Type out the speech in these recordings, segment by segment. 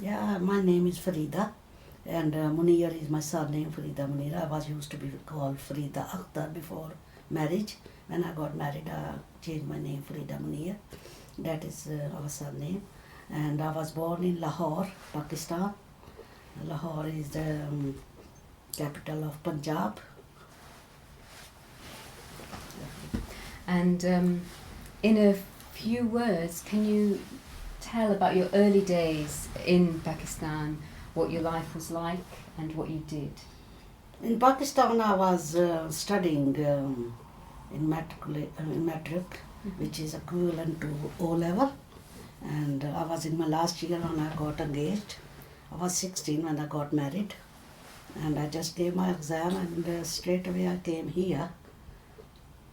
Yeah, my name is Farida, and Munir is my surname, Farida Munir. I was used to be called Farida Akhtar before marriage. When I got married, I changed my name, Farida Munir. That is our surname. And I was born in Lahore, Pakistan. Lahore is the capital of Punjab. And in a few words, can you tell about your early days in Pakistan, what your life was like and what you did? In Pakistan, I was studying in matric, which is equivalent to O level. And I was in my last year when I got engaged. I was 16 when I got married. And I just gave my exam and straight away I came here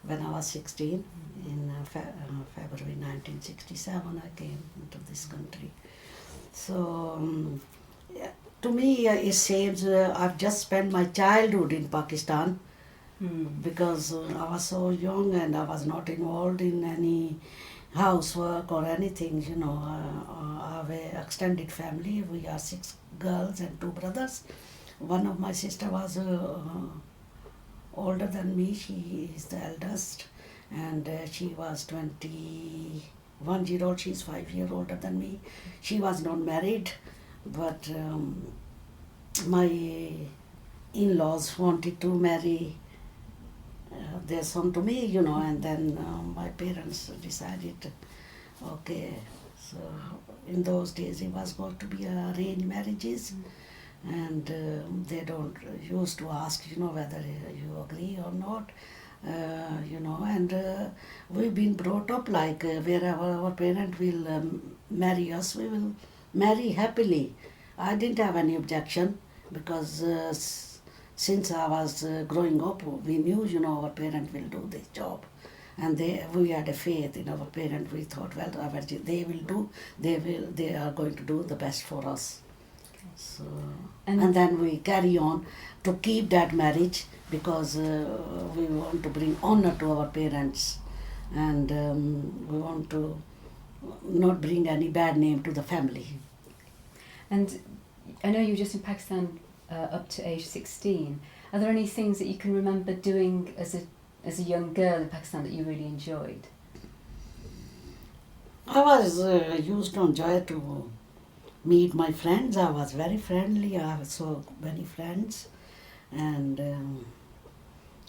when I was 16. In February 1967 I came into this country. So yeah, to me it seems I've just spent my childhood in Pakistan because I was so young and I was not involved in any housework or anything, I have an extended family. We are 6 girls and 2 brothers. One of my sister was older than me. She is the eldest, and she was 21-year-old. She's 5 years older than me. She was not married, but my in-laws wanted to marry their son to me, and then my parents decided, okay, so in those days it was going to be arranged marriages, and they don't used to ask, whether you agree or not, and we've been brought up like wherever our parent will marry us, we will marry happily. I didn't have any objection because since I was growing up, we knew, our parent will do this job. And we had a faith in our parent. We thought, well, they are going to do the best for us. Okay. So, and then we carry on to keep that marriage because we want to bring honor to our parents, and we want to not bring any bad name to the family. And I know you were just in Pakistan up to age 16. Are there any things that you can remember doing as a young girl in Pakistan that you really enjoyed? I was used to enjoy to meet my friends. I was very friendly. I had so many friends, and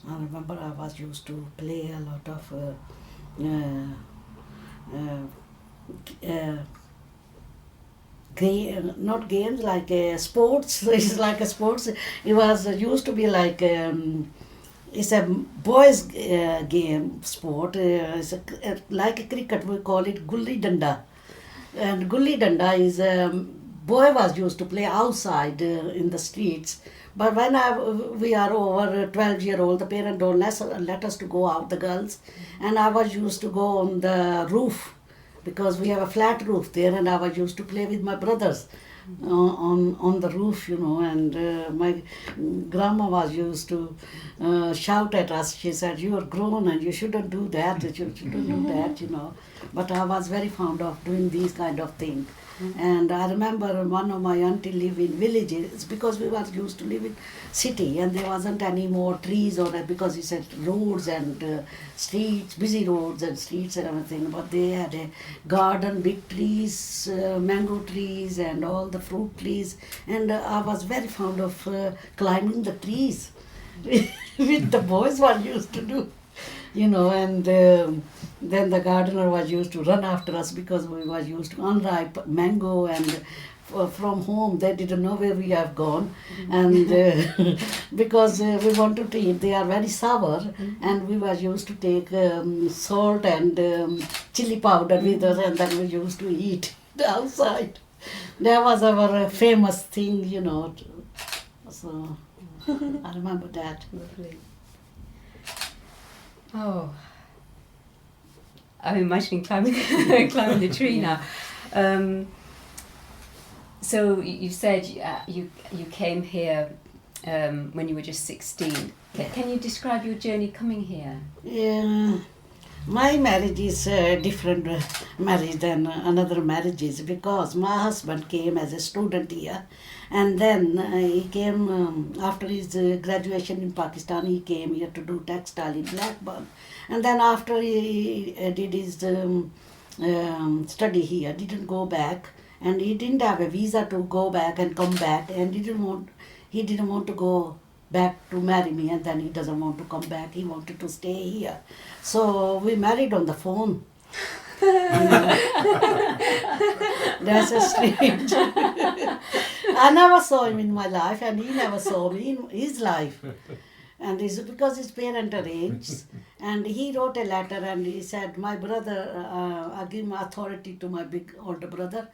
I remember I was used to play a lot of not games, like sports. It's like a sports. It was used to be like it's a boys game sport. It's like a cricket. We call it gulli danda, and gulli danda is boy was used to play outside in the streets. But when we are over 12-year-old, the parent don't let us to go out, the girls, and I was used to go on the roof, because we have a flat roof there, and I was used to play with my brothers on the roof, and my grandma was used to shout at us. She said, you are grown and you shouldn't do that, you shouldn't do that, But I was very fond of doing these kind of things. And I remember one of my auntie lived in villages because we were used to live in city, and there wasn't any more trees because he said roads and streets, busy roads and streets and everything. But they had a garden, big trees, mango trees and all the fruit trees. And I was very fond of climbing the trees which the boys were used to do. And then the gardener was used to run after us because we were used to unripe mango, and from home they didn't know where we have gone, and because we wanted to eat, they are very sour, and we were used to take salt and chili powder with us, and then we used to eat outside. That was our famous thing, so I remember that. Lovely. Oh, I'm imagining climbing the tree now. So you said you came here when you were just 16. Can you describe your journey coming here? Yeah, My marriage is different marriage than another marriages because my husband came as a student here, and then he came after his graduation in Pakistan. He came here to do textile in Blackburn, and then after he did his study here, didn't go back, and he didn't have a visa to go back and come back, and he didn't want to go back to marry me, and then he doesn't want to come back. He wanted to stay here, so we married on the phone. That's a strange. I never saw him in my life, and he never saw me in his life. And it's because his parent arranged, and he wrote a letter and he said, "My brother, I give my authority to my big older brother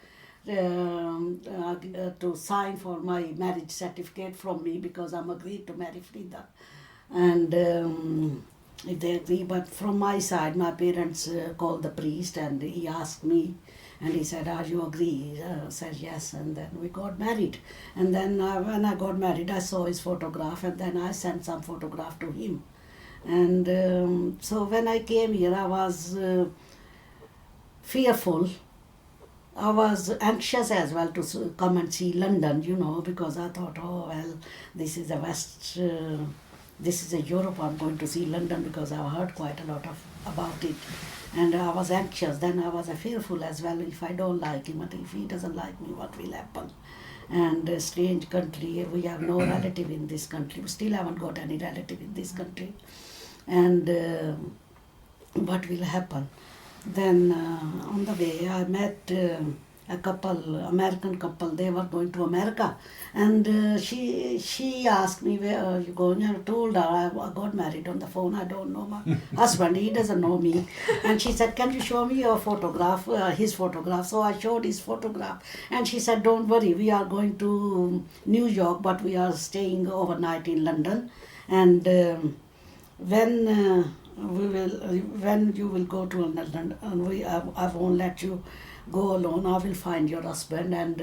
to sign for my marriage certificate from me because I'm agreed to marry Frida." And if they agree, but from my side, my parents called the priest and he asked me, and he said, "Are you agree?" I said yes, and then we got married. And then when I got married, I saw his photograph, and then I sent some photograph to him. And so when I came here, I was fearful. I was anxious as well to come and see London, because I thought, oh well, this is a this is a Europe. I'm going to see London because I've heard quite a lot about it, and I was anxious. Then I was fearful as well. If I don't like him, but if he doesn't like me, what will happen? And a strange country. We have no relative in this country. We still haven't got any relative in this country, and what will happen? Then on the way, I met a couple, American couple. They were going to America, and she asked me, "Where are you going?" I told her I got married on the phone. I don't know my husband. He doesn't know me. And she said, "Can you show me your photograph, his photograph?" So I showed his photograph, and she said, "Don't worry, we are going to New York, but we are staying overnight in London, and when." When you will go to London, and I won't let you go alone. I will find your husband, and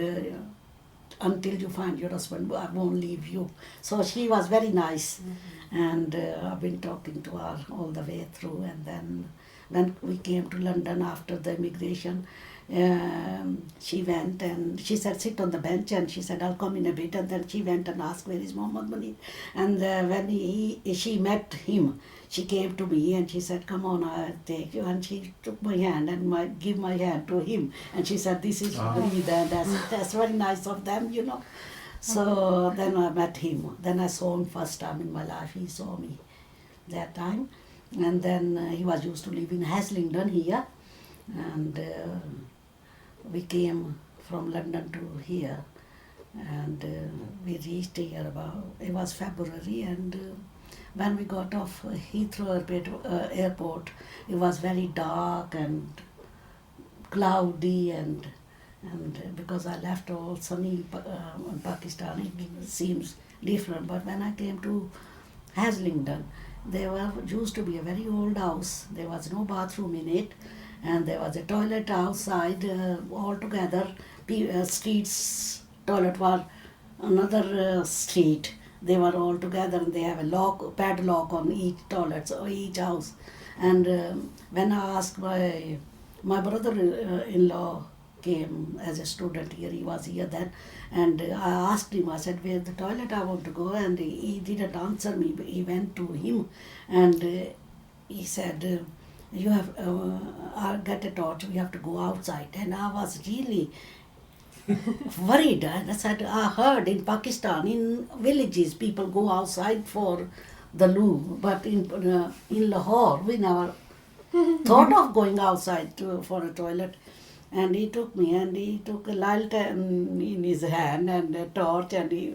until you find your husband, I won't leave you." So she was very nice, and I've been talking to her all the way through. And then when we came to London after the immigration, she went and she said, "Sit on the bench," and she said, "I'll come in a bit." And then she went and asked, "Where is Mohammed Munir?" And when she met him, she came to me and she said, "Come on, I'll take you." And she took my hand and give my hand to him. And she said, "This is Farida," and that's very nice of them. So then I met him. Then I saw him first time in my life. He saw me that time. And then he was used to live in Haslingden here. And we came from London to here. And we reached here it was February, and when we got off Heathrow airport, it was very dark and cloudy, and because I left all sunny in Pakistan, it seems different. But when I came to Haslingden, there used to be a very old house. There was no bathroom in it, and there was a toilet outside altogether. Streets toilet were another street. They were all together, and they have a padlock on each toilet, so each house. And when I asked my brother-in-law came as a student here, he was here then, and I asked him, I said, "Where's the toilet? I want to go." And he didn't answer me, but he went to him, and he said, "You have, I'll get a torch, we have to go outside." And I was really worried. And I said, I heard in Pakistan, in villages, people go outside for the loo, but in Lahore, we never thought of going outside for a toilet. And he took me, and he took a light in his hand and a torch, and he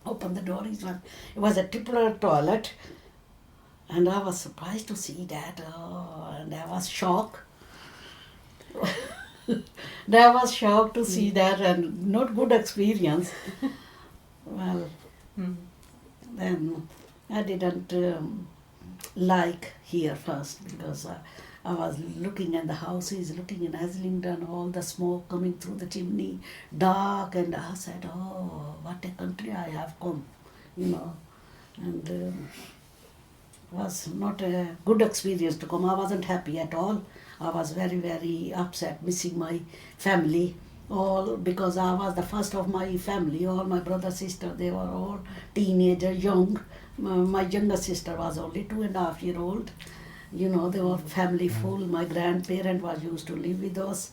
opened the door. It was a triple toilet, and I was surprised to see that, and I was shocked. I was shocked to see that, and not good experience. Well, then I didn't like here first, because I was looking at the houses, looking in Haslingden, all the smoke coming through the chimney, dark, and I said, "Oh, what a country I have come," And Was not a good experience to come. I wasn't happy at all. I was very, very upset, missing my family. All because I was the first of my family. All my brother, sister, they were all teenager, young. My younger sister was only 2.5 year old. You know, they were family full. My grandparent was used to live with us.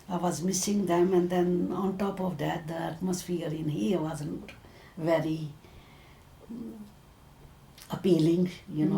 I was missing them, and then on top of that, the atmosphere in here wasn't very appealing. You know.